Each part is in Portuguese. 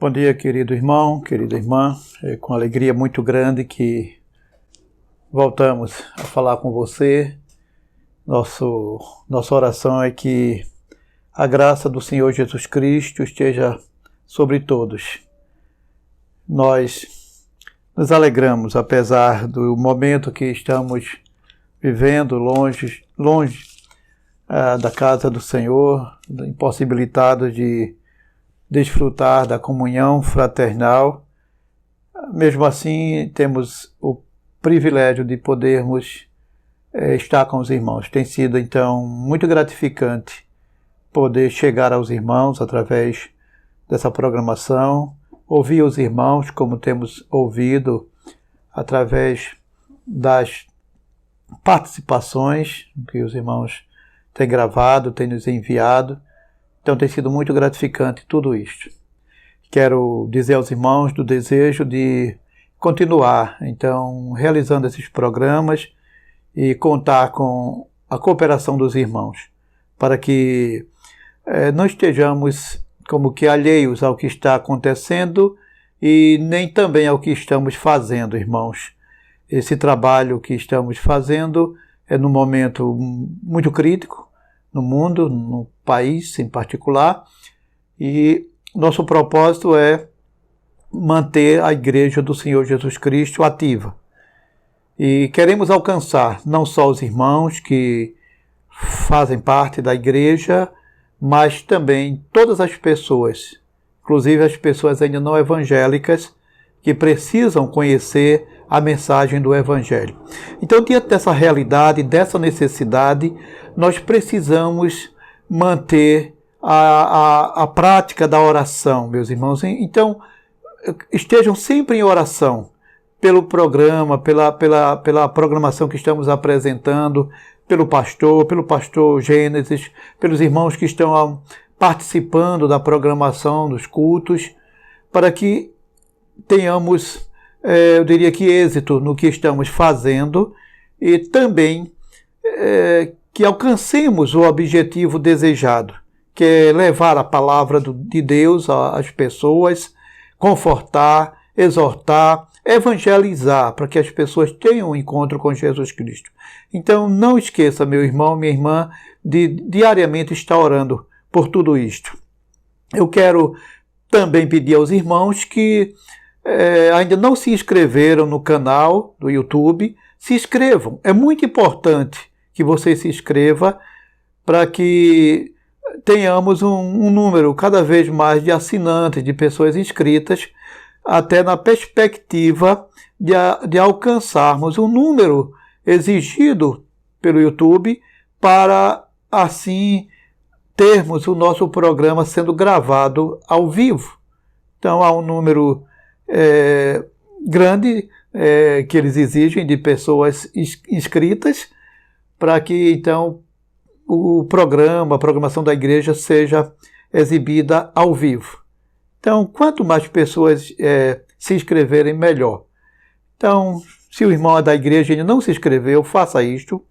Bom dia, querido irmão, querida irmã. É com alegria muito grande que voltamos a falar com você. Nossa oração é que a graça do Senhor Jesus Cristo esteja sobre todos. Nós nos alegramos, apesar do momento que estamos vivendo longe da casa do Senhor, impossibilitados de desfrutar da comunhão fraternal. Mesmo assim, temos o privilégio de podermos estar com os irmãos. Tem sido, então, muito gratificante poder chegar aos irmãos através dessa programação, ouvir os irmãos como temos ouvido através das participações que os irmãos têm gravado, têm nos enviado. Então tem sido muito gratificante tudo isto. Quero dizer aos irmãos do desejo de continuar, então, realizando esses programas e contar com a cooperação dos irmãos, para que não estejamos como que alheios ao que está acontecendo e nem também ao que estamos fazendo, irmãos. Esse trabalho que estamos fazendo é num momento muito crítico, no mundo, no país em particular, e nosso propósito é manter a Igreja do Senhor Jesus Cristo ativa. E queremos alcançar não só os irmãos que fazem parte da Igreja, mas também todas as pessoas, inclusive as pessoas ainda não evangélicas, que precisam conhecer a mensagem do Evangelho. Então, diante dessa realidade, dessa necessidade, nós precisamos manter a prática da oração, meus irmãos. Então, estejam sempre em oração pelo programa, pela programação que estamos apresentando, pelo pastor Gênesis, pelos irmãos que estão participando da programação dos cultos, para que tenhamos, eu diria que êxito no que estamos fazendo e também que alcancemos o objetivo desejado, que é levar a palavra de Deus às pessoas, confortar, exortar, evangelizar, para que as pessoas tenham um encontro com Jesus Cristo. Então não esqueça, meu irmão, minha irmã, de diariamente estar orando por tudo isto. Eu quero também pedir aos irmãos que ainda não se inscreveram no canal do YouTube, se inscrevam. É muito importante que você se inscreva para que tenhamos um número cada vez mais de assinantes, de pessoas inscritas, até na perspectiva de alcançarmos o número exigido pelo YouTube para, assim, termos o nosso programa sendo gravado ao vivo. Então, há um número grande que eles exigem de pessoas inscritas para que, então, a programação da igreja seja exibida ao vivo. Então, quanto mais pessoas se inscreverem, melhor. Então, se o irmão é da igreja e ainda não se inscreveu, faça isto.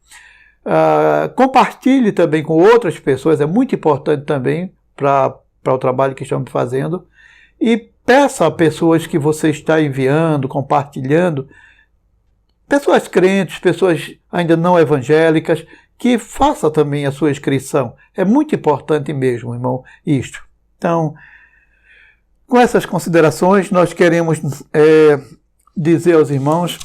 Compartilhe também com outras pessoas, é muito importante também para o trabalho que estamos fazendo. E peça a pessoas que você está enviando, compartilhando, pessoas crentes, pessoas ainda não evangélicas, que faça também a sua inscrição. É muito importante mesmo, irmão, isto. Então, com essas considerações, nós queremos dizer aos irmãos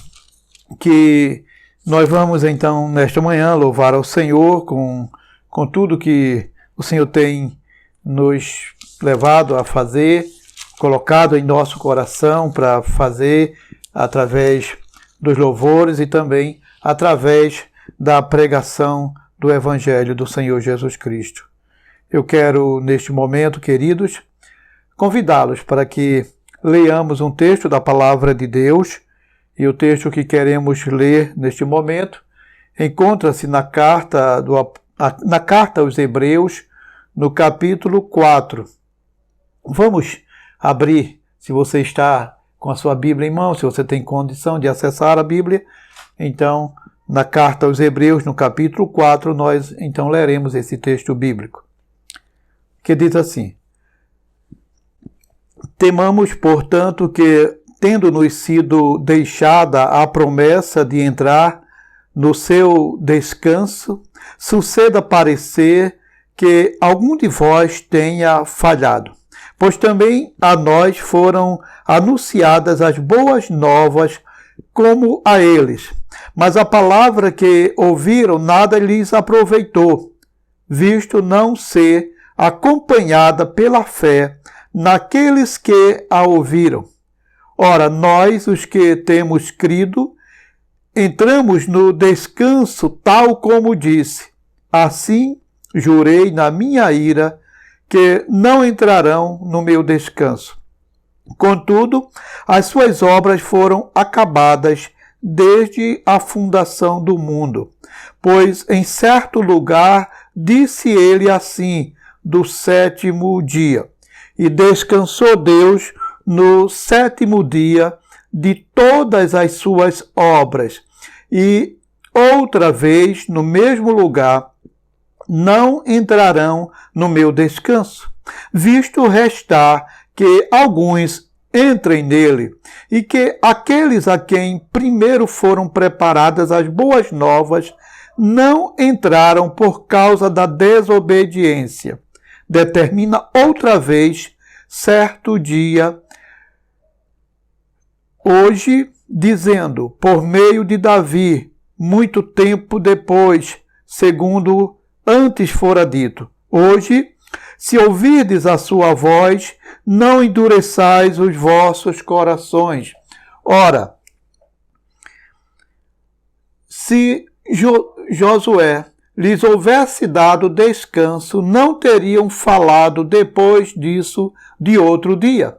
que nós vamos, então, nesta manhã, louvar ao Senhor com tudo que o Senhor tem nos levado a fazer, colocado em nosso coração para fazer através dos louvores e também através da pregação do Evangelho do Senhor Jesus Cristo. Eu quero, neste momento, queridos, convidá-los para que leiamos um texto da Palavra de Deus, e o texto que queremos ler neste momento encontra-se na carta aos Hebreus, no capítulo 4. Vamos abrir, se você está com a sua Bíblia em mão, se você tem condição de acessar a Bíblia, então, na carta aos Hebreus, no capítulo 4, nós então leremos esse texto bíblico, que diz assim: Temamos, portanto, que, tendo-nos sido deixada a promessa de entrar no seu descanso, suceda parecer que algum de vós tenha falhado, pois também a nós foram anunciadas as boas novas como a eles. Mas a palavra que ouviram nada lhes aproveitou, visto não ser acompanhada pela fé naqueles que a ouviram. Ora, nós, os que temos crido, entramos no descanso tal como disse. Assim, jurei na minha ira que não entrarão no meu descanso. Contudo, as suas obras foram acabadas desde a fundação do mundo. Pois em certo lugar disse ele assim, do 7º dia, e descansou Deus no 7º dia de todas as suas obras. E outra vez, no mesmo lugar, não entrarão no meu descanso, visto restar que alguns entrem nele, e que aqueles a quem primeiro foram preparadas as boas novas não entraram por causa da desobediência. Determina outra vez certo dia, hoje, dizendo, por meio de Davi, muito tempo depois, segundo antes fora dito. Hoje, se ouvirdes a sua voz, não endureçais os vossos corações. Ora, se Josué lhes houvesse dado descanso, não teriam falado depois disso de outro dia.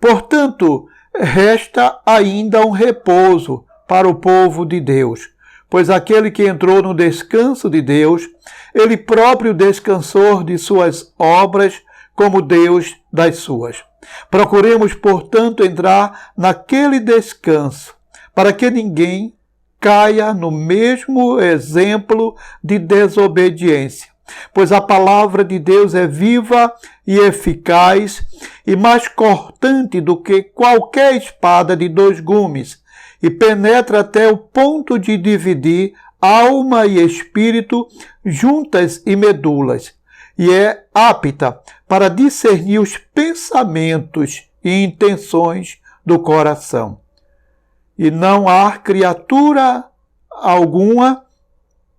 Portanto, resta ainda um repouso para o povo de Deus, pois aquele que entrou no descanso de Deus, ele próprio descansou de suas obras, como Deus das suas. Procuremos, portanto, entrar naquele descanso, para que ninguém caia no mesmo exemplo de desobediência. Pois a palavra de Deus é viva e eficaz e mais cortante do que qualquer espada de 2 gumes, e penetra até o ponto de dividir alma e espírito, juntas e medulas, e é apta para discernir os pensamentos e intenções do coração. E não há criatura alguma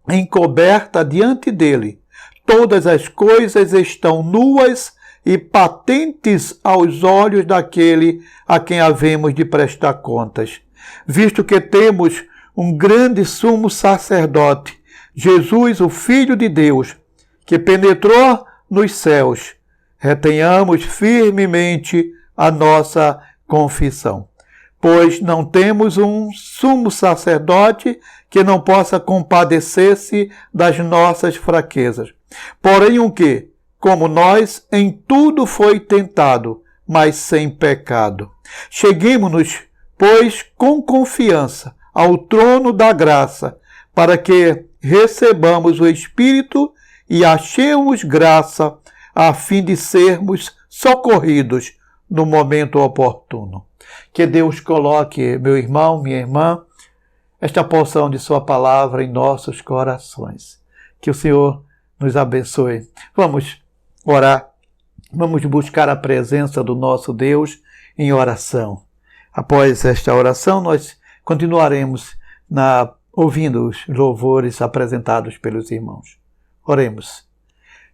encoberta diante dele. Todas as coisas estão nuas e patentes aos olhos daquele a quem havemos de prestar contas. Visto que temos um grande sumo sacerdote, Jesus, o Filho de Deus, que penetrou nos céus, retenhamos firmemente a nossa confissão. Pois não temos um sumo sacerdote que não possa compadecer-se das nossas fraquezas. Porém, um que, como nós, em tudo foi tentado, mas sem pecado. Cheguemo-nos, pois, com confiança ao trono da graça, para que recebamos o Espírito e achemos graça, a fim de sermos socorridos no momento oportuno. Que Deus coloque, meu irmão, minha irmã, esta porção de sua palavra em nossos corações. Que o Senhor nos abençoe. Vamos orar, vamos buscar a presença do nosso Deus em oração. Após esta oração, nós continuaremos ouvindo os louvores apresentados pelos irmãos. Oremos.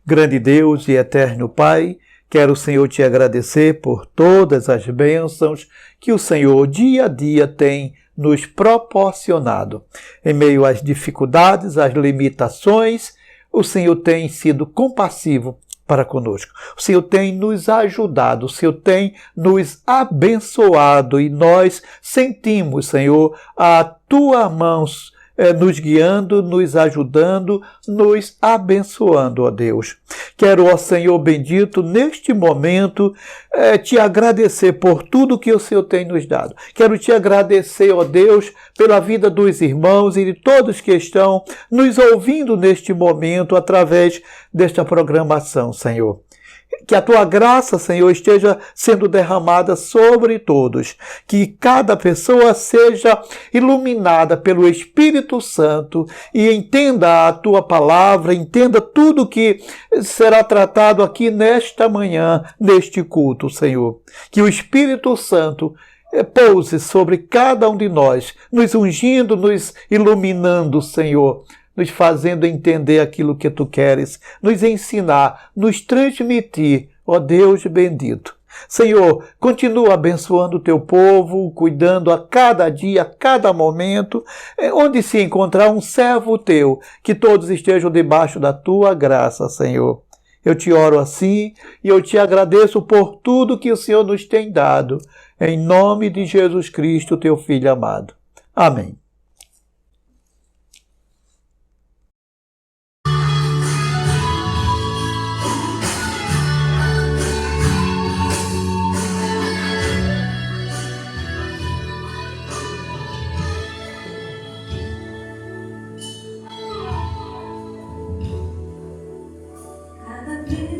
Grande Deus e eterno Pai, quero, Senhor, te agradecer por todas as bênçãos que o Senhor dia a dia tem nos proporcionado. Em meio às dificuldades, às limitações, o Senhor tem sido compassivo para conosco. O Senhor tem nos ajudado, o Senhor tem nos abençoado e nós sentimos, Senhor, a tua mão nos guiando, nos ajudando, nos abençoando, ó Deus. Quero, ó Senhor bendito, neste momento, te agradecer por tudo que o Senhor tem nos dado. Quero te agradecer, ó Deus, pela vida dos irmãos e de todos que estão nos ouvindo neste momento através desta programação, Senhor. Que a tua graça, Senhor, esteja sendo derramada sobre todos. Que cada pessoa seja iluminada pelo Espírito Santo e entenda a tua palavra, entenda tudo que será tratado aqui nesta manhã, neste culto, Senhor. Que o Espírito Santo pouse sobre cada um de nós, nos ungindo, nos iluminando, Senhor, nos fazendo entender aquilo que tu queres, nos ensinar, nos transmitir, ó Deus bendito. Senhor, continua abençoando o teu povo, cuidando a cada dia, a cada momento, onde se encontrar um servo teu, que todos estejam debaixo da tua graça, Senhor. Eu te oro assim e eu te agradeço por tudo que o Senhor nos tem dado, em nome de Jesus Cristo, teu Filho amado. Amém.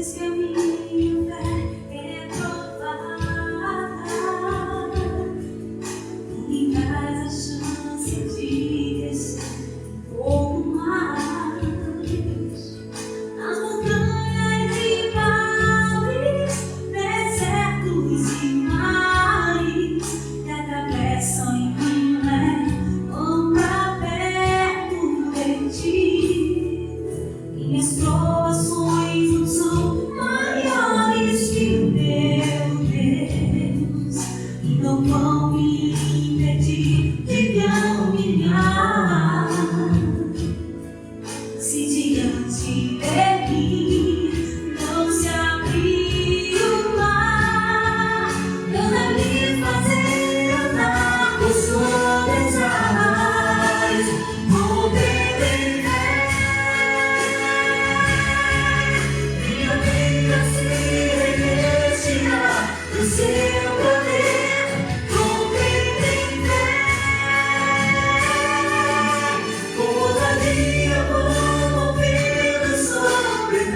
Que a minha fé é provada, tu me dás a chance de descer um pouco mais nas montanhas e vales, desertos e mares que atravessam em mim, vão pra perto de ti. Minhas provações não são maiores que o meu Deus, e não vão me impedir de caminhar. Se diante de mim não se abrir o mar, Deus vai me fazer andar por suas águas. Vou beber em fé. Minha vida se revestirá do seu poder. Vou beber em fé. Com ousadia vou mover o sobrenatural.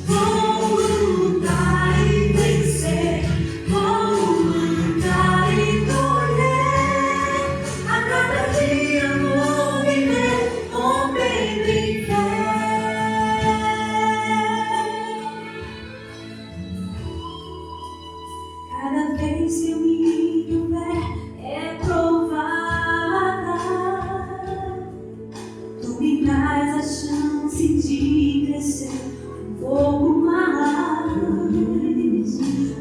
Vou lutar e vencer. Vou lutar e colher. A cada dia vou viver rompendo em fé. Cada vez que eu minha fé é provada, tu me dás a chance de crescer um pouco mais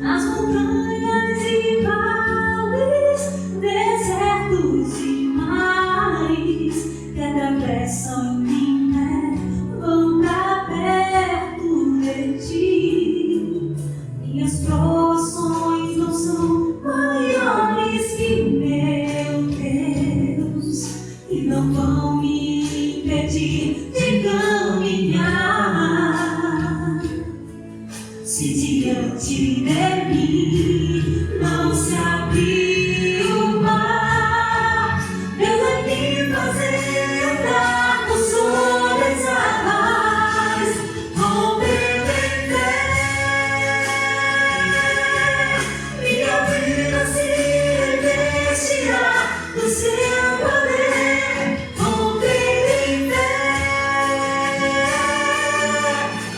nas montanhas e vales, desertos e mares que atravessam em mim, vão pra perto de ti. Minhas provações não são maiores que o meu Deus, e não vão me impedir de caminhar. Se diante de mim não se abrir o mar, Deus vai me fazer andar por suas águas. Vou beber em fé. Minha vida se revestirá do seu poder. Vou beber em fé.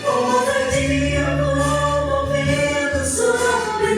Com ousadia vou mover o sobrenatural.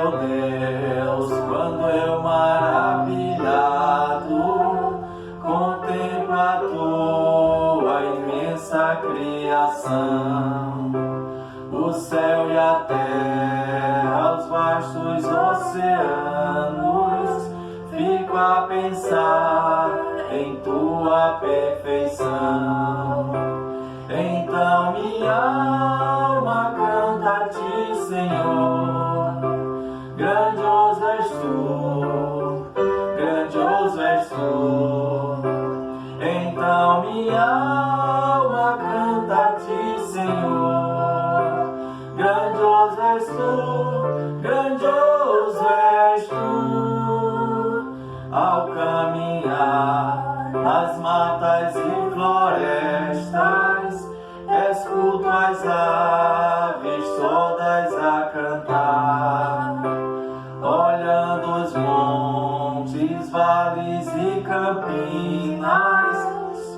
meu Deus, quando eu maravilhado contemplo a tua imensa criação, o céu e a terra, os vastos oceanos, fico a pensar em tua perfeição. Então minha alma canta a ti, Senhor, grandioso és tu, grandioso és tu. Então minha alma canta a ti, Senhor, grandioso és tu, grandioso és tu. Ao caminhar nas matas e florestas, escuto as aves todas a cantar, olhando os montes, vales e campinas,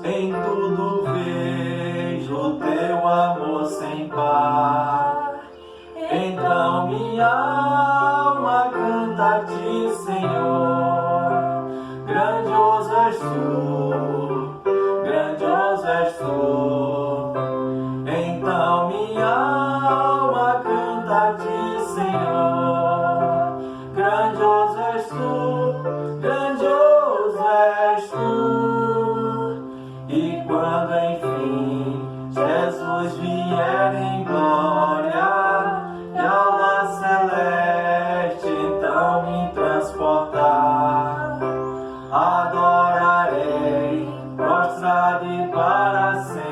em tudo vejo teu amor sem par. Então minha alma canta a ti, Senhor, grandioso és tu, grandioso és tu. Então minha alma canta a ti, Senhor, grandioso és tu, grandioso és tu. E quando enfim Jesus vier em glória e aula celeste então me transportar, adorarei prostrado e para sempre.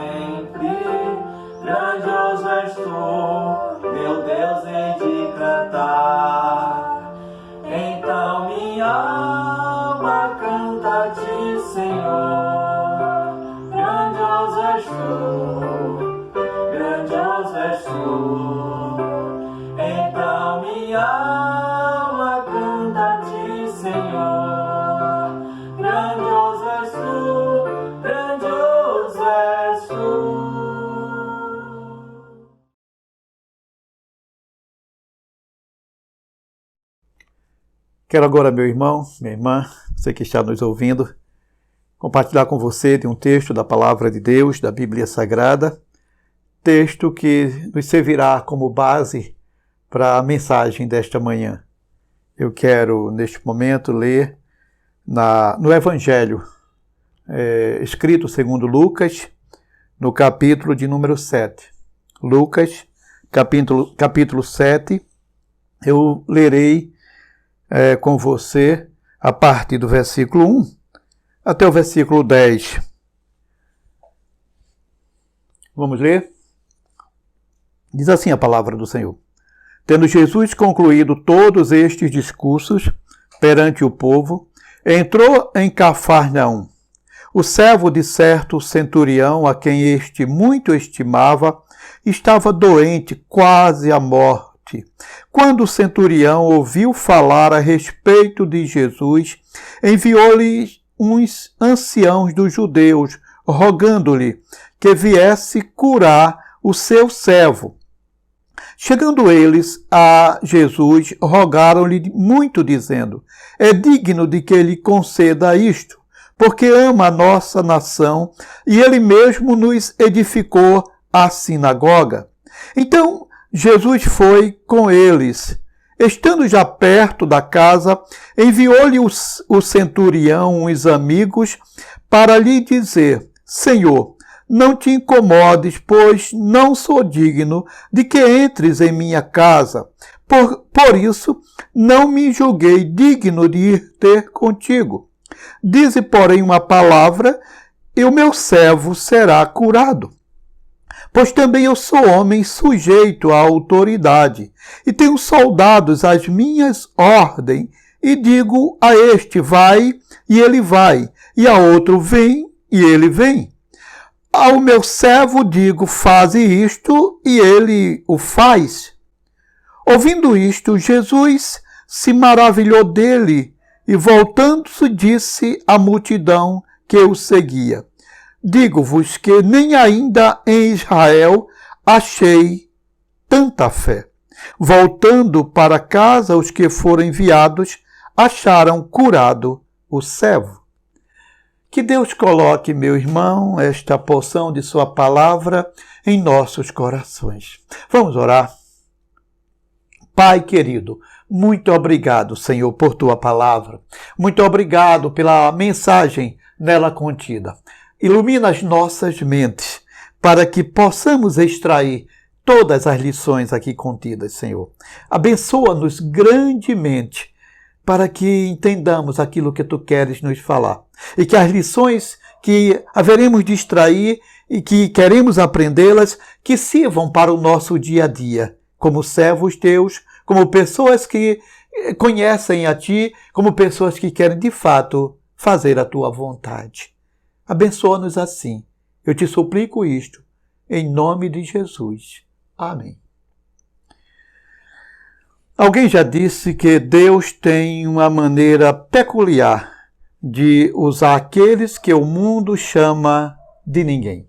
Grandioso és tu, meu Deus, hei de cantar. Então minha alma canta a ti, Senhor, grandioso és tu, grandioso és tu. Então minha alma canta a ti, Senhor, grandioso és tu, grandioso és tu. Quero agora, meu irmão, minha irmã, você que está nos ouvindo, compartilhar com você de um texto da Palavra de Deus, da Bíblia Sagrada, texto que nos servirá como base para a mensagem desta manhã. Eu quero, neste momento, ler no Evangelho, escrito segundo Lucas, no capítulo de número 7. Lucas, capítulo 7, eu lerei com você a partir do versículo 1 até o versículo 10. Vamos ler? Diz assim a palavra do Senhor. Tendo Jesus concluído todos estes discursos perante o povo, entrou em Cafarnaum. O servo de certo centurião, a quem este muito estimava, estava doente, quase à morte. Quando o centurião ouviu falar a respeito de Jesus, enviou-lhe uns anciãos dos judeus, rogando-lhe que viesse curar o seu servo. Chegando eles a Jesus, rogaram-lhe muito, dizendo: é digno de que ele conceda isto, porque ama a nossa nação, e ele mesmo nos edificou a sinagoga. Então Jesus foi com eles. Estando já perto da casa, enviou-lhe o centurião uns amigos para lhe dizer: Senhor, não te incomodes, pois não sou digno de que entres em minha casa. Por isso, não me julguei digno de ir ter contigo. Dize, porém, uma palavra, e o meu servo será curado. Pois também eu sou homem sujeito à autoridade, e tenho soldados às minhas ordens, e digo a este, vai, e ele vai, e a outro, vem, e ele vem. Ao meu servo digo, faze isto, e ele o faz. Ouvindo isto, Jesus se maravilhou dele, e voltando-se disse à multidão que o seguia: digo-vos que nem ainda em Israel achei tanta fé. Voltando para casa, os que foram enviados acharam curado o servo. Que Deus coloque, meu irmão, esta porção de sua palavra em nossos corações. Vamos orar. Pai querido, muito obrigado, Senhor, por tua palavra. Muito obrigado pela mensagem nela contida. Ilumina as nossas mentes para que possamos extrair todas as lições aqui contidas, Senhor. Abençoa-nos grandemente para que entendamos aquilo que tu queres nos falar. E que as lições que haveremos de extrair e que queremos aprendê-las, que sirvam para o nosso dia a dia, como servos teus, como pessoas que conhecem a ti, como pessoas que querem de fato fazer a tua vontade. Abençoa-nos assim. Eu te suplico isto, em nome de Jesus. Amém. Alguém já disse que Deus tem uma maneira peculiar de usar aqueles que o mundo chama de ninguém.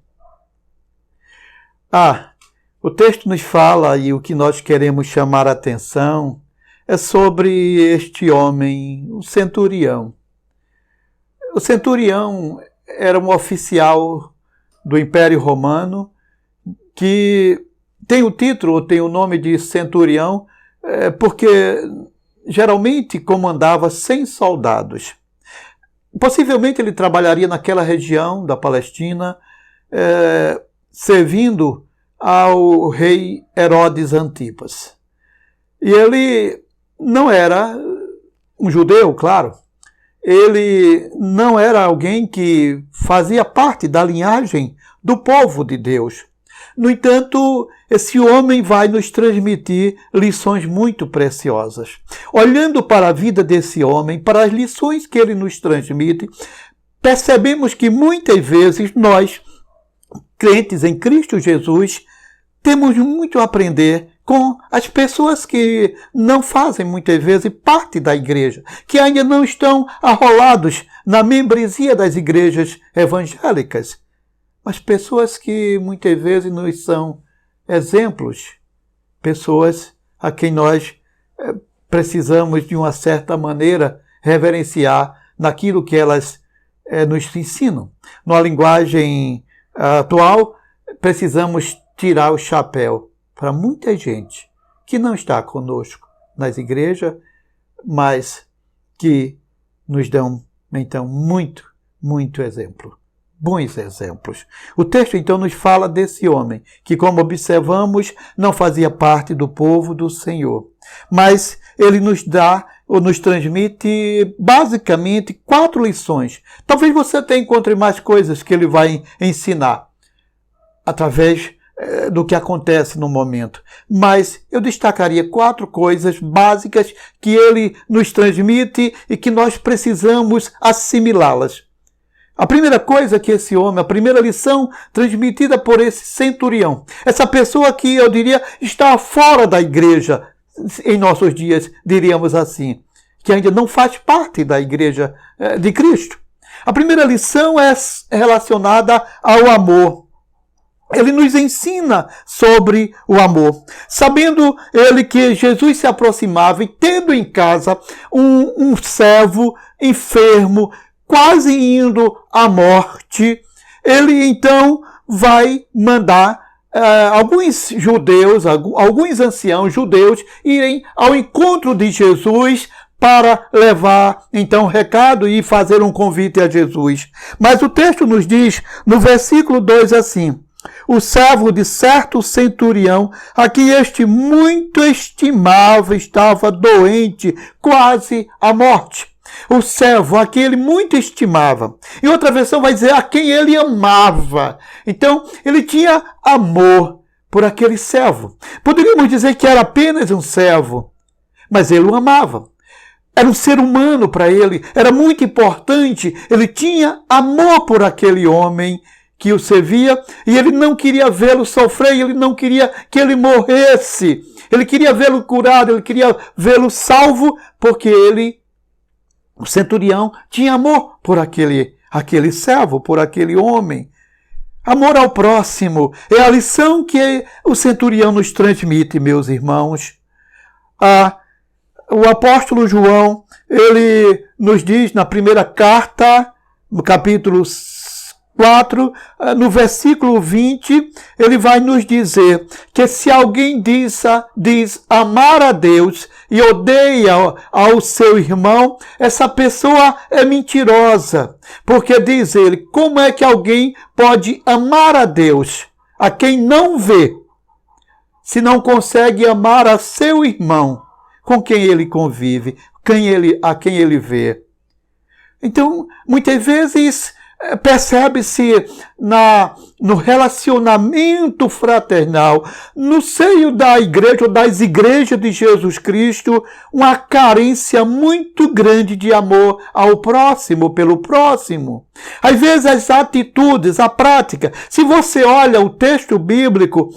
O texto nos fala, e o que nós queremos chamar a atenção é sobre este homem, o centurião. O centurião era um oficial do Império Romano que tem o título, ou tem o nome de centurião, porque geralmente comandava 100 soldados. Possivelmente ele trabalharia naquela região da Palestina, servindo ao rei Herodes Antipas. E ele não era um judeu, claro. Ele não era alguém que fazia parte da linhagem do povo de Deus. No entanto, esse homem vai nos transmitir lições muito preciosas. Olhando para a vida desse homem, para as lições que ele nos transmite, percebemos que muitas vezes nós, crentes em Cristo Jesus, temos muito a aprender com as pessoas que não fazem muitas vezes parte da igreja, que ainda não estão arrolados na membresia das igrejas evangélicas, mas pessoas que muitas vezes nos são exemplos, pessoas a quem nós precisamos de uma certa maneira reverenciar naquilo que elas nos ensinam. Na linguagem atual, precisamos tirar o chapéu para muita gente que não está conosco nas igrejas, mas que nos dão, então, muito exemplo. Bons exemplos. O texto, então, nos fala desse homem, que, como observamos, não fazia parte do povo do Senhor. Mas ele nos dá, ou nos transmite, basicamente, 4 lições. Talvez você até encontre mais coisas que ele vai ensinar, através do que acontece no momento. Mas eu destacaria 4 coisas básicas que ele nos transmite e que nós precisamos assimilá-las. A primeira coisa que esse homem, a primeira lição transmitida por esse centurião, essa pessoa que eu diria está fora da igreja, em nossos dias, diríamos assim, que ainda não faz parte da igreja de Cristo. A primeira lição é relacionada ao amor. Ele nos ensina sobre o amor. Sabendo ele que Jesus se aproximava e tendo em casa um servo enfermo, quase indo à morte, ele então vai mandar alguns judeus, alguns anciãos judeus, irem ao encontro de Jesus para levar, então, recado e fazer um convite a Jesus. Mas o texto nos diz, no versículo 2, assim: o servo de certo centurião, a quem este muito estimava, estava doente, quase à morte. O servo a quem ele muito estimava. Em outra versão vai dizer a quem ele amava. Então, ele tinha amor por aquele servo. Poderíamos dizer que era apenas um servo, mas ele o amava. Era um ser humano para ele, era muito importante. Ele tinha amor por aquele homem que o servia, e ele não queria vê-lo sofrer, ele não queria que ele morresse. Ele queria vê-lo curado, ele queria vê-lo salvo, porque ele, o centurião, tinha amor por aquele servo, por aquele homem. Amor ao próximo é a lição que o centurião nos transmite, meus irmãos. O apóstolo João, ele nos diz na primeira carta, no capítulo 4, no versículo 20, ele vai nos dizer que se alguém diz amar a Deus e odeia ao seu irmão, essa pessoa é mentirosa. Porque diz ele, como é que alguém pode amar a Deus, a quem não vê, se não consegue amar a seu irmão, com quem ele convive, a quem ele vê? Então, muitas vezes, percebe-se no relacionamento fraternal, no seio da igreja ou das igrejas de Jesus Cristo, uma carência muito grande de amor ao próximo, pelo próximo. Às vezes as atitudes, a prática, se você olha o texto bíblico,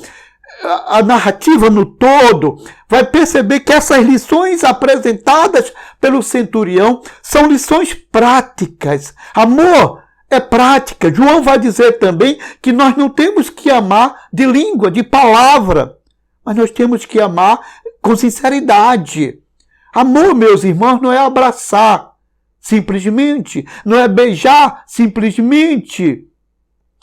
a narrativa no todo, vai perceber que essas lições apresentadas pelo centurião são lições práticas. Amor é prática. João vai dizer também que nós não temos que amar de língua, de palavra, mas nós temos que amar com sinceridade. Amor, meus irmãos, não é abraçar simplesmente, não é beijar simplesmente,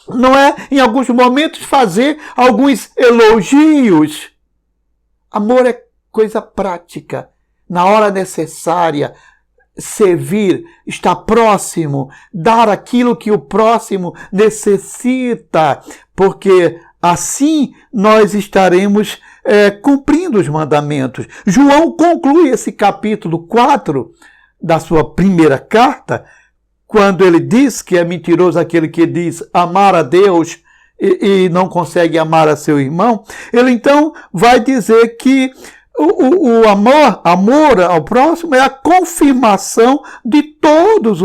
não é, em alguns momentos, fazer alguns elogios. Amor é coisa prática, na hora necessária, servir, estar próximo, dar aquilo que o próximo necessita, porque assim nós estaremos cumprindo os mandamentos. João conclui esse capítulo 4 da sua primeira carta, quando ele diz que é mentiroso aquele que diz amar a Deus e não consegue amar a seu irmão. Ele então vai dizer que o amor ao próximo é a confirmação de todos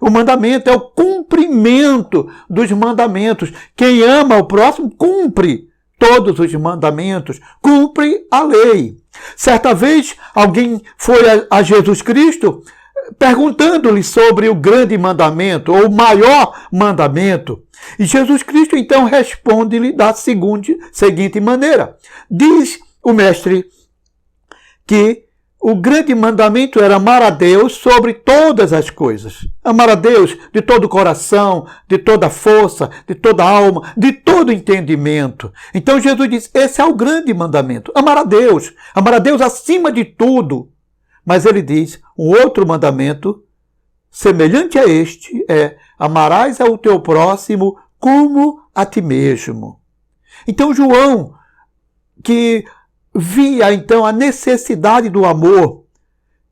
o mandamento, é o cumprimento dos mandamentos. Quem ama o próximo cumpre todos os mandamentos, cumpre a lei. Certa vez alguém foi a Jesus Cristo perguntando-lhe sobre o grande mandamento, ou o maior mandamento. E Jesus Cristo então responde-lhe da seguinte maneira. Diz o mestre que o grande mandamento era amar a Deus sobre todas as coisas. Amar a Deus de todo o coração, de toda a força, de toda a alma, de todo o entendimento. Então Jesus diz, esse é o grande mandamento. Amar a Deus acima de tudo. Mas ele diz, um outro mandamento, semelhante a este, é amarás ao teu próximo como a ti mesmo. Então João, que via então a necessidade do amor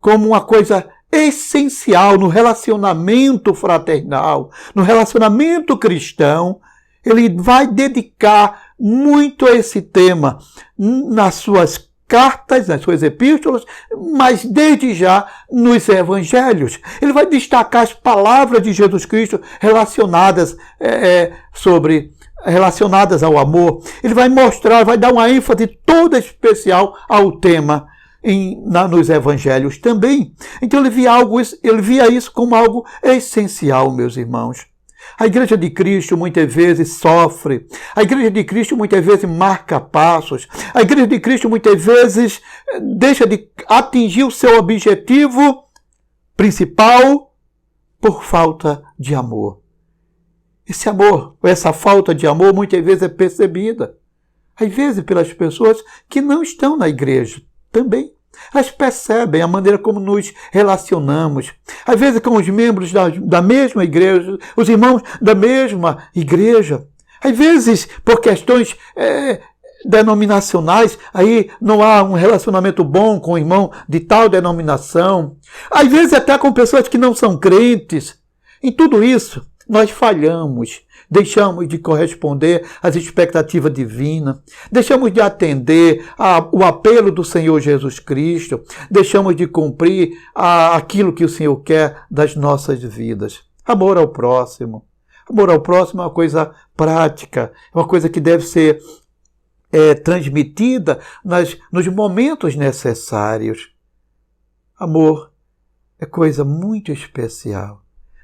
como uma coisa essencial no relacionamento fraternal, no relacionamento cristão, ele vai dedicar muito a esse tema nas suas cartas, nas suas epístolas, mas desde já nos evangelhos. Ele vai destacar as palavras de Jesus Cristo relacionadas ao amor. Ele vai mostrar, vai dar uma ênfase toda especial ao tema nos evangelhos também. Então ele via isso como algo essencial, meus irmãos. A Igreja de Cristo muitas vezes sofre. A Igreja de Cristo muitas vezes marca passos. A Igreja de Cristo muitas vezes deixa de atingir o seu objetivo principal por falta de amor. Esse amor, ou essa falta de amor, muitas vezes é percebida. Às vezes pelas pessoas que não estão na igreja também. Elas percebem a maneira como nos relacionamos. Às vezes com os membros da mesma igreja, os irmãos da mesma igreja. Às vezes por questões denominacionais, aí não há um relacionamento bom com o irmão de tal denominação. Às vezes até com pessoas que não são crentes. Em tudo isso, nós falhamos. Deixamos de corresponder às expectativas divinas, deixamos de atender o apelo do Senhor Jesus Cristo, deixamos de cumprir aquilo que o Senhor quer das nossas vidas. Amor ao próximo. Amor ao próximo é uma coisa prática, é uma coisa que deve ser transmitida nos momentos necessários. Amor é coisa muito especial.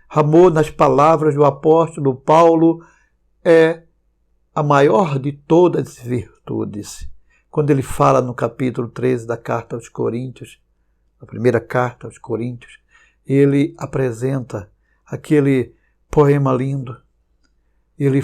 Amor, nas palavras do apóstolo Paulo, é a maior de todas as virtudes. Quando ele fala no capítulo 13 da carta aos Coríntios, a primeira carta aos Coríntios, ele apresenta aquele poema lindo. Ele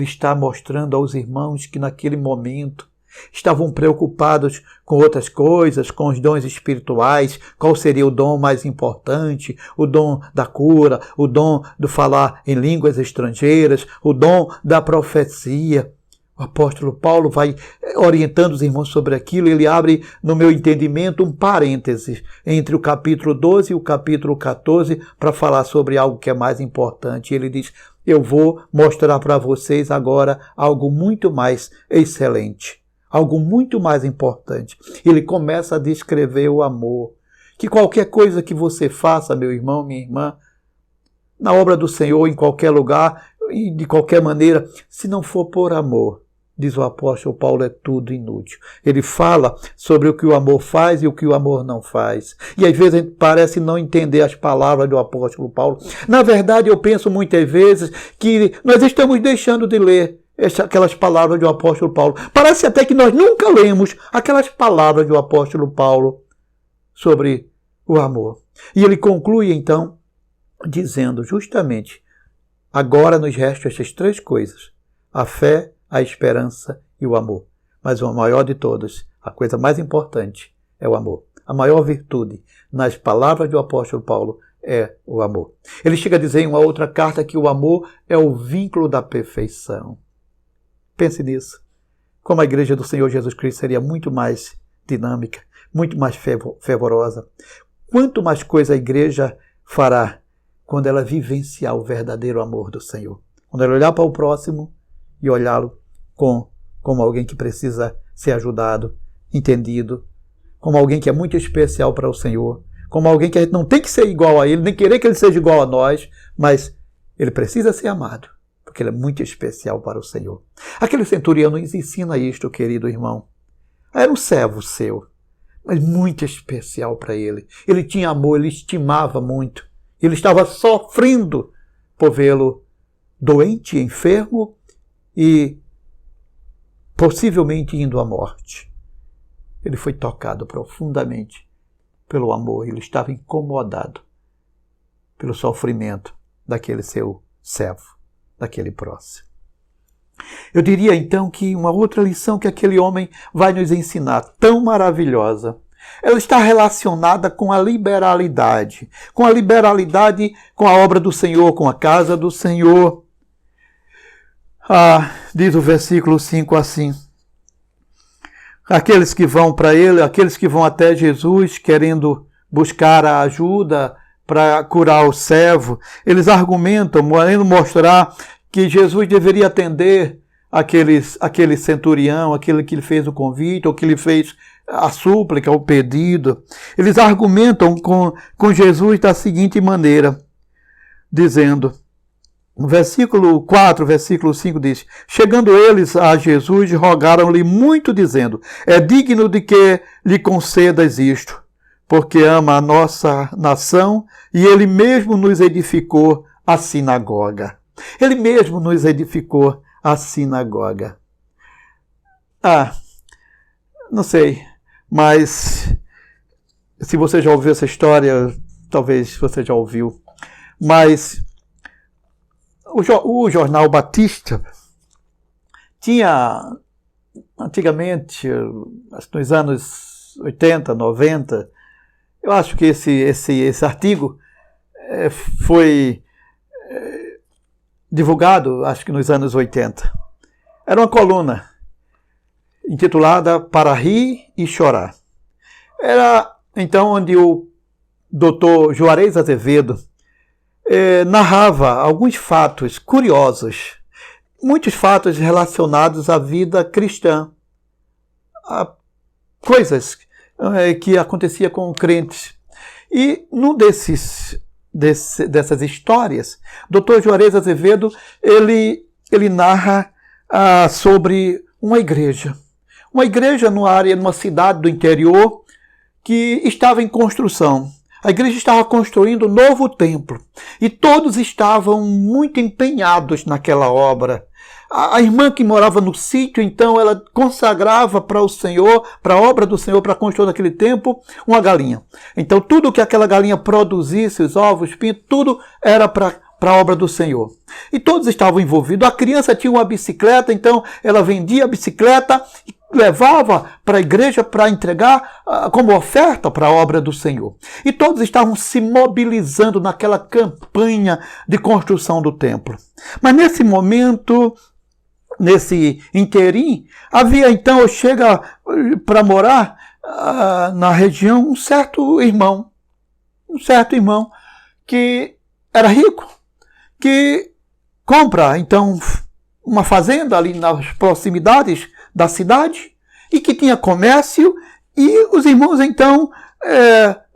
está mostrando aos irmãos que naquele momento estavam preocupados com outras coisas, com os dons espirituais, qual seria o dom mais importante, o dom da cura, o dom do falar em línguas estrangeiras, o dom da profecia. O apóstolo Paulo vai orientando os irmãos sobre aquilo. Ele abre, no meu entendimento, um parêntese entre o capítulo 12 e o capítulo 14 para falar sobre algo que é mais importante. Ele diz: eu vou mostrar para vocês agora algo muito mais excelente, algo muito mais importante. Ele começa a descrever o amor. Que qualquer coisa que você faça, meu irmão, minha irmã, na obra do Senhor, em qualquer lugar e de qualquer maneira, se não for por amor, diz o apóstolo Paulo, é tudo inútil. Ele fala sobre o que o amor faz e o que o amor não faz. E às vezes a gente parece não entender as palavras do apóstolo Paulo. Na verdade, eu penso muitas vezes que nós estamos deixando de ler aquelas palavras do apóstolo Paulo. Parece até que nós nunca lemos aquelas palavras do apóstolo Paulo sobre o amor. E ele conclui então dizendo justamente: agora nos restam essas três coisas: a fé, a esperança e o amor. Mas o maior de todas, a coisa mais importante, é o amor. A maior virtude, nas palavras do apóstolo Paulo, é o amor. Ele chega a dizer em uma outra carta que o amor é o vínculo da perfeição. Pense nisso. Como a igreja do Senhor Jesus Cristo seria muito mais dinâmica, muito mais fervorosa. Quanto mais coisa a igreja fará quando ela vivenciar o verdadeiro amor do Senhor. Quando ela olhar para o próximo e olhá-lo como alguém que precisa ser ajudado, entendido, como alguém que é muito especial para o Senhor, como alguém que a gente não tem que ser igual a ele, nem querer que ele seja igual a nós, mas ele precisa ser amado, porque ele é muito especial para o Senhor. Aquele centurião nos ensina isto, querido irmão. Era um servo seu, mas muito especial para ele. Ele tinha amor, ele estimava muito. Ele estava sofrendo por vê-lo doente, enfermo e possivelmente indo à morte. Ele foi tocado profundamente pelo amor. Ele estava incomodado pelo sofrimento daquele seu servo, daquele próximo. Eu diria então que uma outra lição que aquele homem vai nos ensinar, tão maravilhosa, ela está relacionada com a liberalidade com a obra do Senhor, com a casa do Senhor. Diz o versículo 5 assim: aqueles que vão para ele, aqueles que vão até Jesus querendo buscar a ajuda para curar o servo, eles argumentam, querendo mostrar que Jesus deveria atender aquele centurião, aquele que lhe fez o convite, ou que lhe fez a súplica, o pedido. Eles argumentam com Jesus da seguinte maneira, dizendo, no versículo 4, versículo 5 diz: chegando eles a Jesus, rogaram-lhe muito, dizendo: é digno de que lhe concedas isto, porque ama a nossa nação e ele mesmo nos edificou a sinagoga. Ele mesmo nos edificou a sinagoga. Não sei, mas se você já ouviu essa história, talvez você já ouviu, mas o jornal Batista tinha, antigamente, nos anos 80, 90, eu acho que esse artigo foi divulgado, acho que nos anos 80. Era uma coluna intitulada Para Rir e Chorar. Era, então, onde o Dr. Juarez Azevedo narrava alguns fatos curiosos, muitos fatos relacionados à vida cristã, a coisas que acontecia com crentes. E num dessas histórias, Dr. Juarez Azevedo, ele narra sobre uma igreja numa cidade do interior que estava em construção. A igreja estava construindo um novo templo e todos estavam muito empenhados naquela obra. A irmã que morava no sítio, então, ela consagrava para o Senhor, para a obra do Senhor, para a construção daquele tempo, uma galinha. Então, tudo que aquela galinha produzisse, os ovos, pintos, tudo era para a obra do Senhor. E todos estavam envolvidos. A criança tinha uma bicicleta, então ela vendia a bicicleta e levava para a igreja para entregar como oferta para a obra do Senhor. E todos estavam se mobilizando naquela campanha de construção do templo. Mas nesse momento, nesse interim, havia então, chega para morar na região um certo irmão que era rico, que compra então uma fazenda ali nas proximidades da cidade e que tinha comércio, e os irmãos então,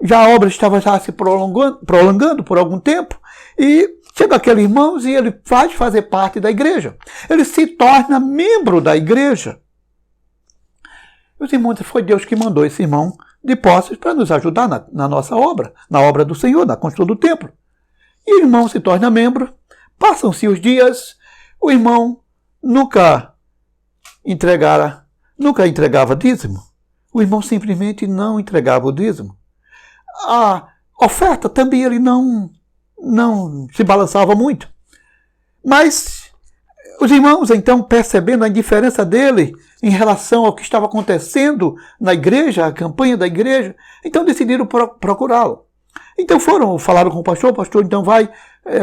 já a obra estava já se prolongando por algum tempo, e chega aquele irmão e ele faz fazer parte da igreja. Ele se torna membro da igreja. Os irmãos, foi Deus que mandou esse irmão de Poços para nos ajudar na nossa obra, na obra do Senhor, na construção do templo. E o irmão se torna membro, passam-se os dias, o irmão nunca entregava dízimo. O irmão simplesmente não entregava o dízimo. A oferta também ele não se balançava muito. Mas os irmãos, então, percebendo a indiferença dele em relação ao que estava acontecendo na igreja, a campanha da igreja, então decidiram procurá-lo. Então falaram com o pastor então vai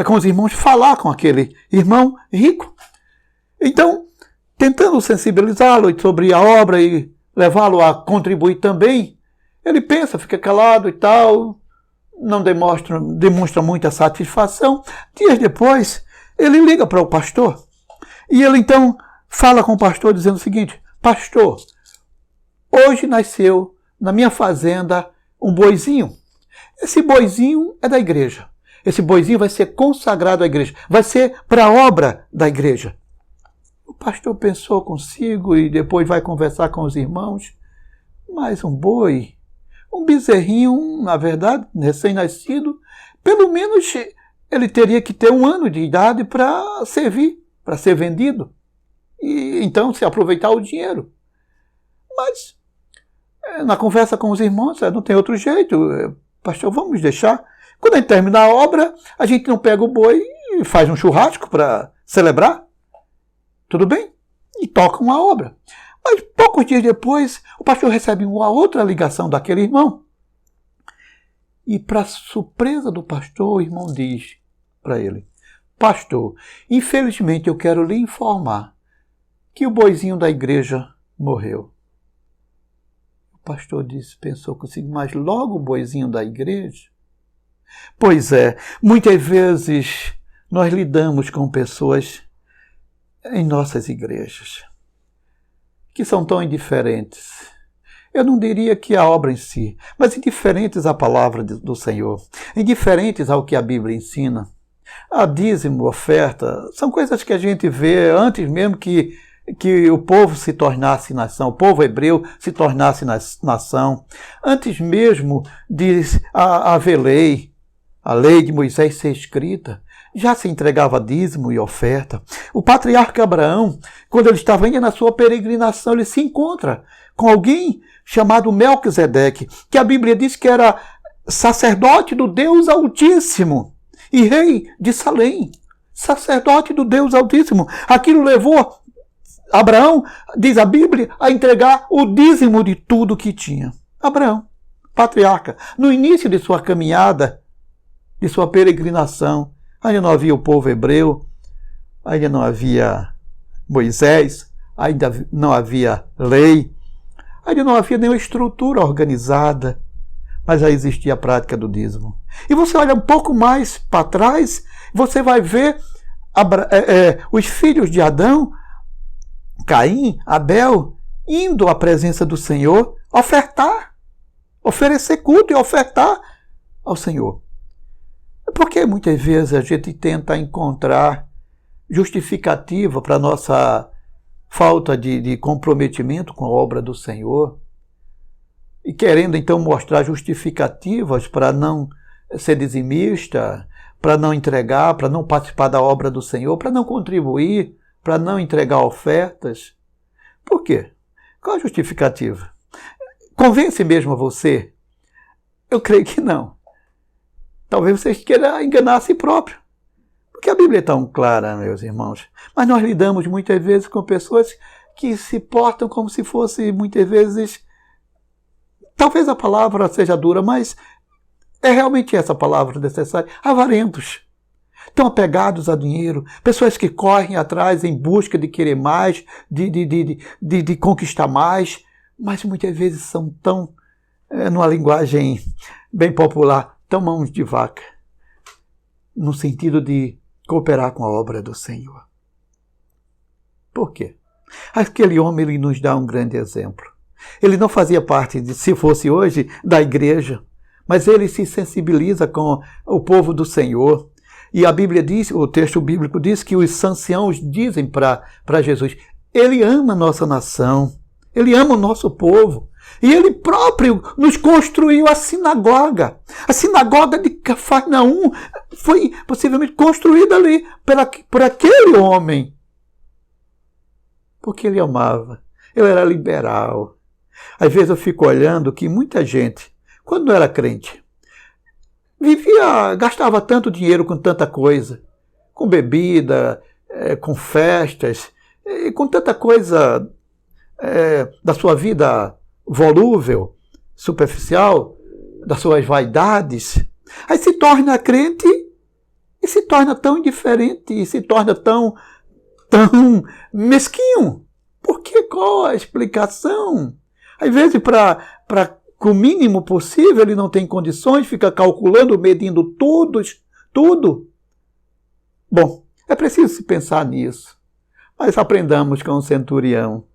com os irmãos falar com aquele irmão rico. Então, tentando sensibilizá-lo sobre a obra e levá-lo a contribuir também, ele pensa, fica calado e tal, não demonstra muita satisfação. Dias depois, ele liga para o pastor e ele então fala com o pastor dizendo o seguinte: pastor, hoje nasceu na minha fazenda um boizinho. Esse boizinho é da igreja. Esse boizinho vai ser consagrado à igreja. Vai ser para a obra da igreja. O pastor pensou consigo e depois vai conversar com os irmãos. Mas um boi, um bezerrinho, na verdade, recém-nascido, pelo menos ele teria que ter 1 ano de idade para servir, para ser vendido. E então se aproveitar o dinheiro. Mas na conversa com os irmãos, não tem outro jeito. Pastor, vamos deixar. Quando a gente terminar a obra, a gente não pega o boi e faz um churrasco para celebrar. Tudo bem? E tocam a obra. Mas poucos dias depois, o pastor recebe uma outra ligação daquele irmão. E para surpresa do pastor, o irmão diz para ele: pastor, infelizmente eu quero lhe informar que o boizinho da igreja morreu. O pastor pensou consigo, mas logo o boizinho da igreja? Pois é, muitas vezes nós lidamos com pessoas em nossas igrejas que são tão indiferentes. Eu não diria que a obra em si, mas indiferentes à palavra do Senhor, indiferentes ao que a Bíblia ensina. A dízimo, oferta, são coisas que a gente vê antes mesmo que o povo se tornasse nação, o povo hebreu se tornasse nação, antes mesmo de haver lei, a lei de Moisés ser escrita, já se entregava dízimo e oferta. O patriarca Abraão, quando ele estava indo na sua peregrinação, ele se encontra com alguém chamado Melquisedeque, que a Bíblia diz que era sacerdote do Deus Altíssimo e rei de Salém. Sacerdote do Deus Altíssimo. Aquilo levou Abraão, diz a Bíblia, a entregar o dízimo de tudo que tinha. Abraão, patriarca, no início de sua caminhada, de sua peregrinação, ainda não havia o povo hebreu, ainda não havia Moisés, ainda não havia lei, ainda não havia nenhuma estrutura organizada, mas já existia a prática do dízimo. E você olha um pouco mais para trás, você vai ver os filhos de Adão, Caim, Abel, indo à presença do Senhor, oferecer culto e ofertar ao Senhor. Porque muitas vezes a gente tenta encontrar justificativa para a nossa falta de comprometimento com a obra do Senhor e querendo então mostrar justificativas para não ser dizimista, para não entregar, para não participar da obra do Senhor, para não contribuir para não entregar ofertas. Por quê? Qual a justificativa? Convence mesmo a você? Eu creio que não. Talvez você queira enganar a si próprio. Porque a Bíblia é tão clara, meus irmãos. Mas nós lidamos muitas vezes com pessoas que se portam como se fosse, muitas vezes, talvez a palavra seja dura, mas é realmente essa palavra necessária. Avarentos. Tão apegados a dinheiro. Pessoas que correm atrás em busca de querer mais, de conquistar mais. Mas muitas vezes são tão, numa linguagem bem popular, tão mãos de vaca. No sentido de cooperar com a obra do Senhor. Por quê? Aquele homem, ele nos dá um grande exemplo. Ele não fazia parte, se fosse hoje, da igreja, mas ele se sensibiliza com o povo do Senhor. E a Bíblia diz, o texto bíblico diz que os anciãos dizem para Jesus, ele ama a nossa nação, ele ama o nosso povo. E ele próprio nos construiu a sinagoga. A sinagoga de Cafarnaum foi possivelmente construída ali por aquele homem. Porque ele amava. Ele era liberal. Às vezes eu fico olhando que muita gente, quando não era crente, gastava tanto dinheiro com tanta coisa. Com bebida, com festas, com tanta coisa da sua vida volúvel, superficial, das suas vaidades. Aí se torna crente e se torna tão indiferente, e se torna tão mesquinho. Por que? Qual a explicação? Às vezes, para o mínimo possível, ele não tem condições, fica calculando, medindo tudo. Bom, é preciso se pensar nisso. Mas aprendamos com o centurião.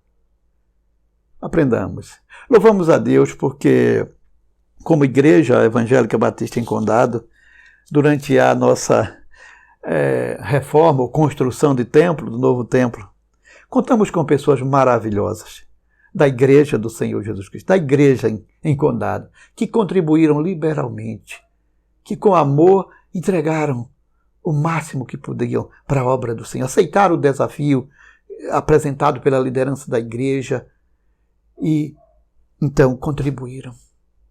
Aprendamos. Louvamos a Deus porque, como Igreja Evangélica Batista em Condado, durante a nossa reforma ou construção de templo, do novo templo, contamos com pessoas maravilhosas da Igreja do Senhor Jesus Cristo, da Igreja em Condado, que contribuíram liberalmente, que com amor entregaram o máximo que podiam para a obra do Senhor, aceitaram o desafio apresentado pela liderança da Igreja e então contribuíram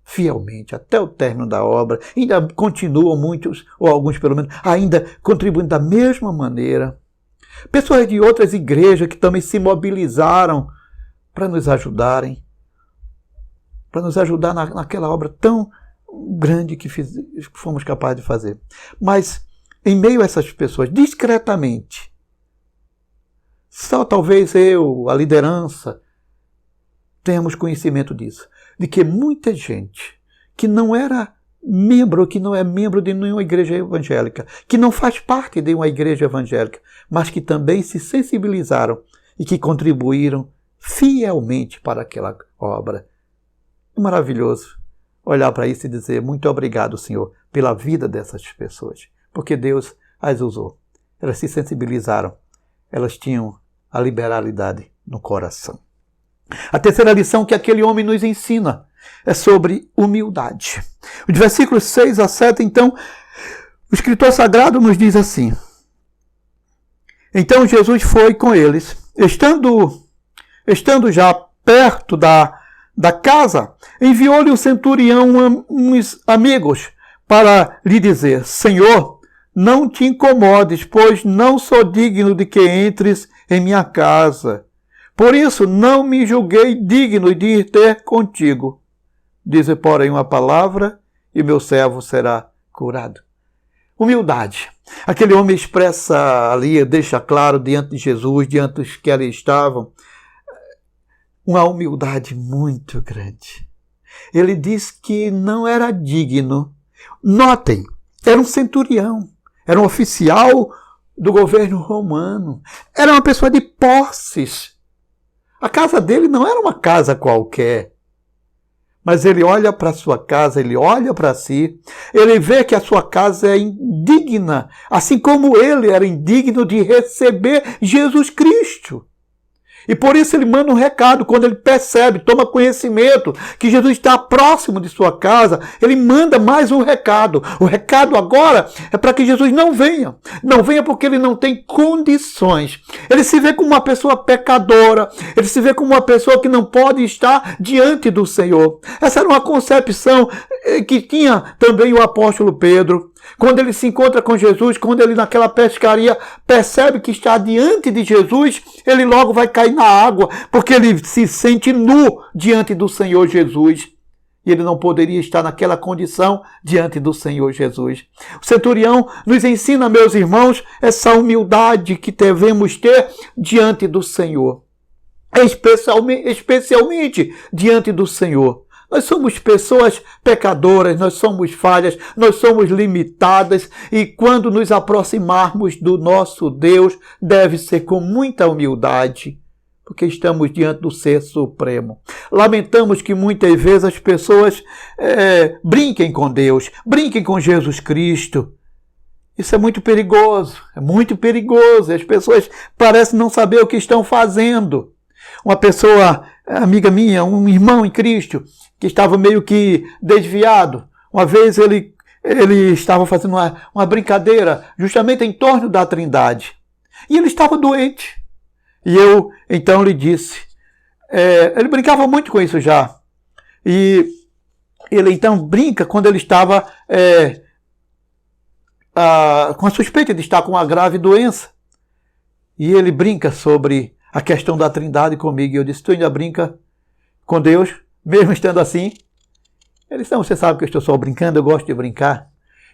fielmente até o término da obra. Ainda continuam muitos, ou alguns pelo menos, ainda contribuindo da mesma maneira. Pessoas de outras igrejas que também se mobilizaram para nos ajudarem, para nos ajudar naquela obra tão grande que fomos capazes de fazer. Mas, em meio a essas pessoas, discretamente, só talvez eu, a liderança, tenhamos conhecimento disso, de que muita gente que não era membro, que não é membro de nenhuma igreja evangélica, que não faz parte de uma igreja evangélica, mas que também se sensibilizaram e que contribuíram fielmente para aquela obra. É maravilhoso olhar para isso e dizer muito obrigado, Senhor, pela vida dessas pessoas, porque Deus as usou. Elas se sensibilizaram, elas tinham a liberalidade no coração. A terceira lição que aquele homem nos ensina é sobre humildade. Os versículos 6 a 7, então, o escritor sagrado nos diz assim: então Jesus foi com eles, estando já perto da casa, enviou-lhe o centurião uns amigos para lhe dizer: Senhor, não te incomodes, pois não sou digno de que entres em minha casa. Por isso, não me julguei digno de ir ter contigo. Dize, porém, uma palavra e meu servo será curado. Humildade. Aquele homem expressa ali, deixa claro diante de Jesus, diante dos que ali estavam, uma humildade muito grande. Ele diz que não era digno. Notem, era um centurião, era um oficial do governo romano, era uma pessoa de posses. A casa dele não era uma casa qualquer, mas ele olha para a sua casa, ele olha para si, ele vê que a sua casa é indigna, assim como ele era indigno de receber Jesus Cristo. E por isso ele manda um recado, quando ele percebe, toma conhecimento que Jesus está próximo de sua casa, ele manda mais um recado. O recado agora é para que Jesus não venha. Não venha porque ele não tem condições. Ele se vê como uma pessoa pecadora, ele se vê como uma pessoa que não pode estar diante do Senhor. Essa era uma concepção que tinha também o apóstolo Pedro. Quando ele se encontra com Jesus, quando ele naquela pescaria percebe que está diante de Jesus, ele logo vai cair na água, porque ele se sente nu diante do Senhor Jesus. E ele não poderia estar naquela condição diante do Senhor Jesus. O centurião nos ensina, meus irmãos, essa humildade que devemos ter diante do Senhor. Especialmente diante do Senhor. Nós somos pessoas pecadoras, nós somos falhas, nós somos limitadas e quando nos aproximarmos do nosso Deus, deve ser com muita humildade, porque estamos diante do Ser Supremo. Lamentamos que muitas vezes as pessoas brinquem com Deus, brinquem com Jesus Cristo. Isso é muito perigoso, As pessoas parecem não saber o que estão fazendo. Uma pessoa, amiga minha, um irmão em Cristo, que estava meio que desviado. Uma vez ele estava fazendo uma brincadeira justamente em torno da Trindade. E ele estava doente. E eu, então, lhe disse... ele brincava muito com isso já. E ele, então, brinca quando ele estava com a suspeita de estar com uma grave doença. E ele brinca sobre a questão da Trindade comigo. E eu disse, tu ainda brinca com Deus, mesmo estando assim? Ele disse, não, você sabe que eu estou só brincando, eu gosto de brincar.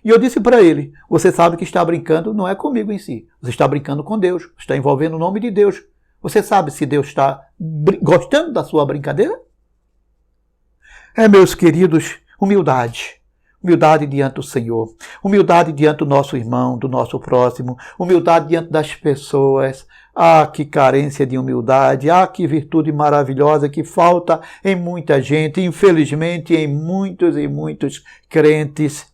E eu disse para ele, você sabe que está brincando não é comigo em si. Você está brincando com Deus, você está envolvendo o nome de Deus. Você sabe se Deus está gostando da sua brincadeira? Meus queridos, humildade. Humildade diante do Senhor. Humildade diante do nosso irmão, do nosso próximo. Humildade diante das pessoas. Ah, que carência de humildade. Ah, que virtude maravilhosa que falta em muita gente. Infelizmente, em muitos e muitos crentes.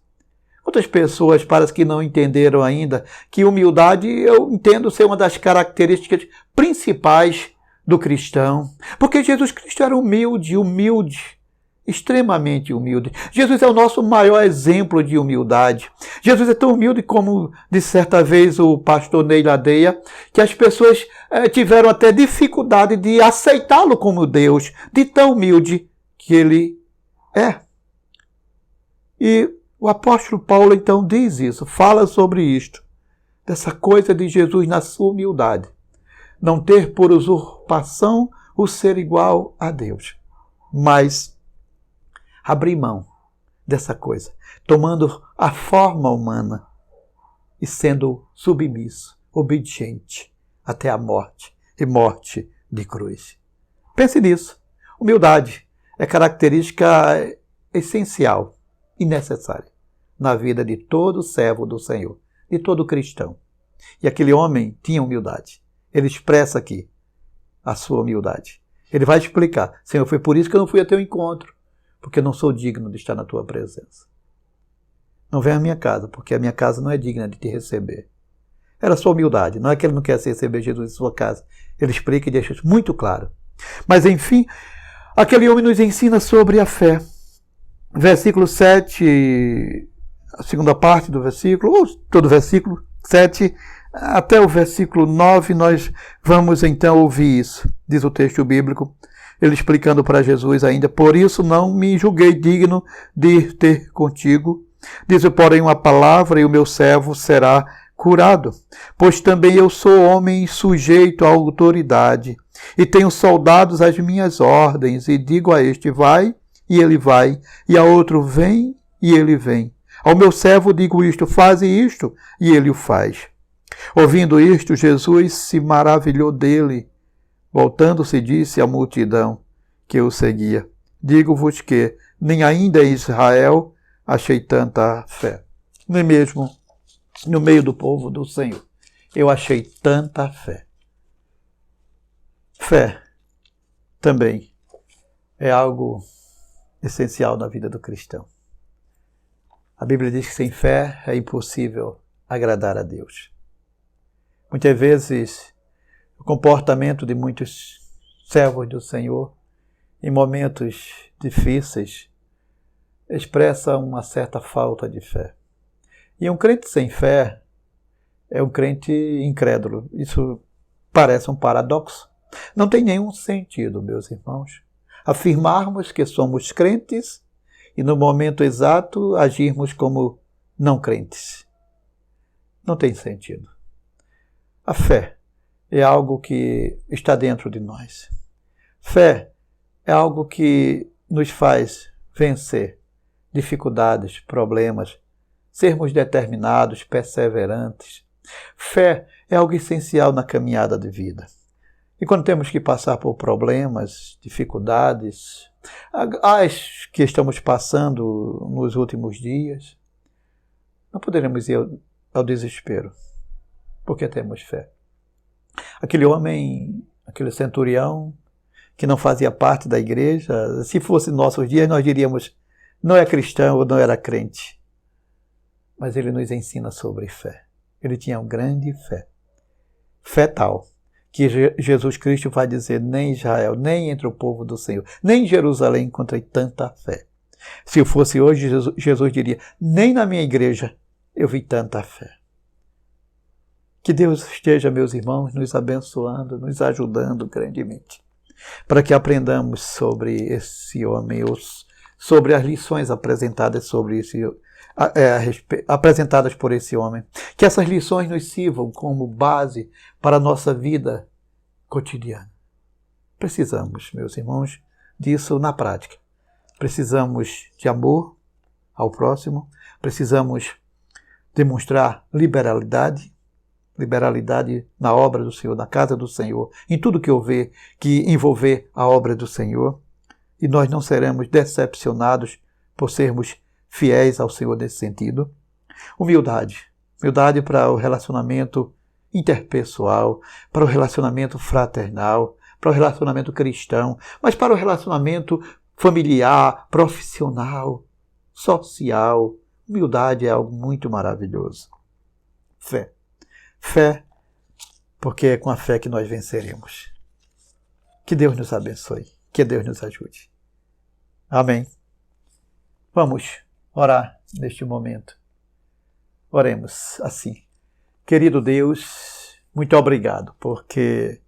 Outras pessoas parece que não entenderam ainda que humildade, eu entendo ser uma das características principais do cristão. Porque Jesus Cristo era humilde, extremamente humilde. Jesus é o nosso maior exemplo de humildade. Jesus é tão humilde como, de certa vez, o pastor Ney Ladeia, que as pessoas tiveram até dificuldade de aceitá-lo como Deus, de tão humilde que ele é. E o apóstolo Paulo, então, diz isso, fala sobre isto, dessa coisa de Jesus na sua humildade. Não ter por usurpação o ser igual a Deus, mas abrir mão dessa coisa, tomando a forma humana e sendo submisso, obediente até a morte e morte de cruz. Pense nisso. Humildade é característica essencial e necessária na vida de todo servo do Senhor, de todo cristão. E aquele homem tinha humildade. Ele expressa aqui a sua humildade. Ele vai explicar, Senhor, foi por isso que eu não fui a teu encontro, porque eu não sou digno de estar na tua presença. Não venha à minha casa, porque a minha casa não é digna de te receber. Era a sua humildade, não é que ele não quer receber Jesus em sua casa. Ele explica e deixa isso muito claro. Mas, enfim, aquele homem nos ensina sobre a fé. Versículo 7, a segunda parte do versículo, ou todo o versículo 7, até o versículo 9, nós vamos então ouvir isso, diz o texto bíblico, ele explicando para Jesus ainda, por isso não me julguei digno de ir ter contigo, diz porém uma palavra e o meu servo será curado, pois também eu sou homem sujeito à autoridade, e tenho soldados às minhas ordens, e digo a este, vai, e ele vai, e a outro, vem, e ele vem. Ao meu servo digo isto, faze isto, e ele o faz. Ouvindo isto, Jesus se maravilhou dele. Voltando-se, disse à multidão que o seguia, digo-vos que nem ainda em Israel achei tanta fé. Nem mesmo no meio do povo do Senhor eu achei tanta fé. Fé também é algo essencial na vida do cristão. A Bíblia diz que sem fé é impossível agradar a Deus. Muitas vezes, o comportamento de muitos servos do Senhor, em momentos difíceis, expressa uma certa falta de fé. E um crente sem fé é um crente incrédulo. Isso parece um paradoxo. Não tem nenhum sentido, meus irmãos, afirmarmos que somos crentes e no momento exato agirmos como não crentes. Não tem sentido. A fé é algo que está dentro de nós. Fé é algo que nos faz vencer dificuldades, problemas, sermos determinados, perseverantes. Fé é algo essencial na caminhada de vida. E quando temos que passar por problemas, dificuldades, as que estamos passando nos últimos dias, não poderemos ir ao desespero, porque temos fé. Aquele homem, aquele centurião, que não fazia parte da igreja, se fosse nossos dias, nós diríamos, não é cristão ou não era crente. Mas ele nos ensina sobre fé. Ele tinha uma grande fé. Fé tal que Jesus Cristo vai dizer, nem Israel, nem entre o povo do Senhor, nem em Jerusalém encontrei tanta fé. Se fosse hoje, Jesus diria, nem na minha igreja eu vi tanta fé. Que Deus esteja, meus irmãos, nos abençoando, nos ajudando grandemente, para que aprendamos sobre esse homem, sobre as lições apresentadas apresentadas por esse homem. Que essas lições nos sirvam como base para a nossa vida cotidiana. Precisamos, meus irmãos, disso na prática. Precisamos de amor ao próximo, precisamos demonstrar liberalidade na obra do Senhor, na casa do Senhor, em tudo que houver que envolver a obra do Senhor. E nós não seremos decepcionados por sermos fiéis ao Senhor nesse sentido. Humildade para o relacionamento interpessoal, para o relacionamento fraternal, para o relacionamento cristão, mas para o relacionamento familiar, profissional, social. Humildade é algo muito maravilhoso. Fé, porque é com a fé que nós venceremos. Que Deus nos abençoe, que Deus nos ajude. Amém. Vamos orar neste momento. Oremos assim. Querido Deus, muito obrigado, porque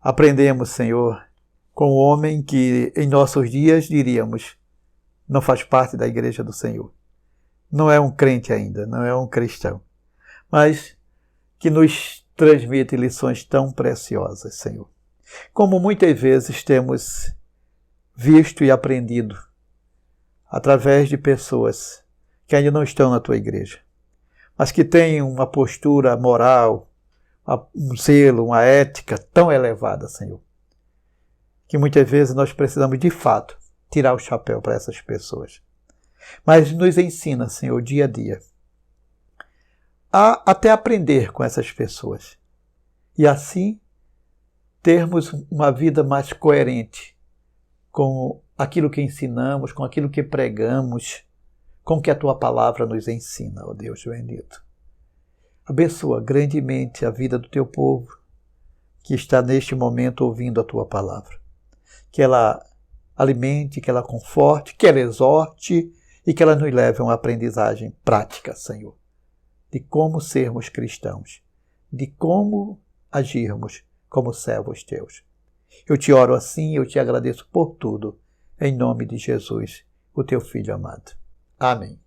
aprendemos, Senhor, com o homem que em nossos dias diríamos, não faz parte da igreja do Senhor. Não é um crente ainda, não é um cristão. Mas que nos transmite lições tão preciosas, Senhor. Como muitas vezes temos visto e aprendido através de pessoas que ainda não estão na tua igreja, mas que têm uma postura moral, um zelo, uma ética tão elevada, Senhor, que muitas vezes nós precisamos, de fato, tirar o chapéu para essas pessoas. Mas nos ensina, Senhor, dia a dia, a até aprender com essas pessoas e assim termos uma vida mais coerente com aquilo que ensinamos, com aquilo que pregamos, com o que a tua palavra nos ensina, ó Deus bendito. Abençoa grandemente a vida do teu povo que está neste momento ouvindo a tua palavra. Que ela alimente, que ela conforte, que ela exorte e que ela nos leve a uma aprendizagem prática, Senhor, de como sermos cristãos, de como agirmos como servos teus. Eu te oro assim, eu te agradeço por tudo, em nome de Jesus, o teu Filho amado. Amém.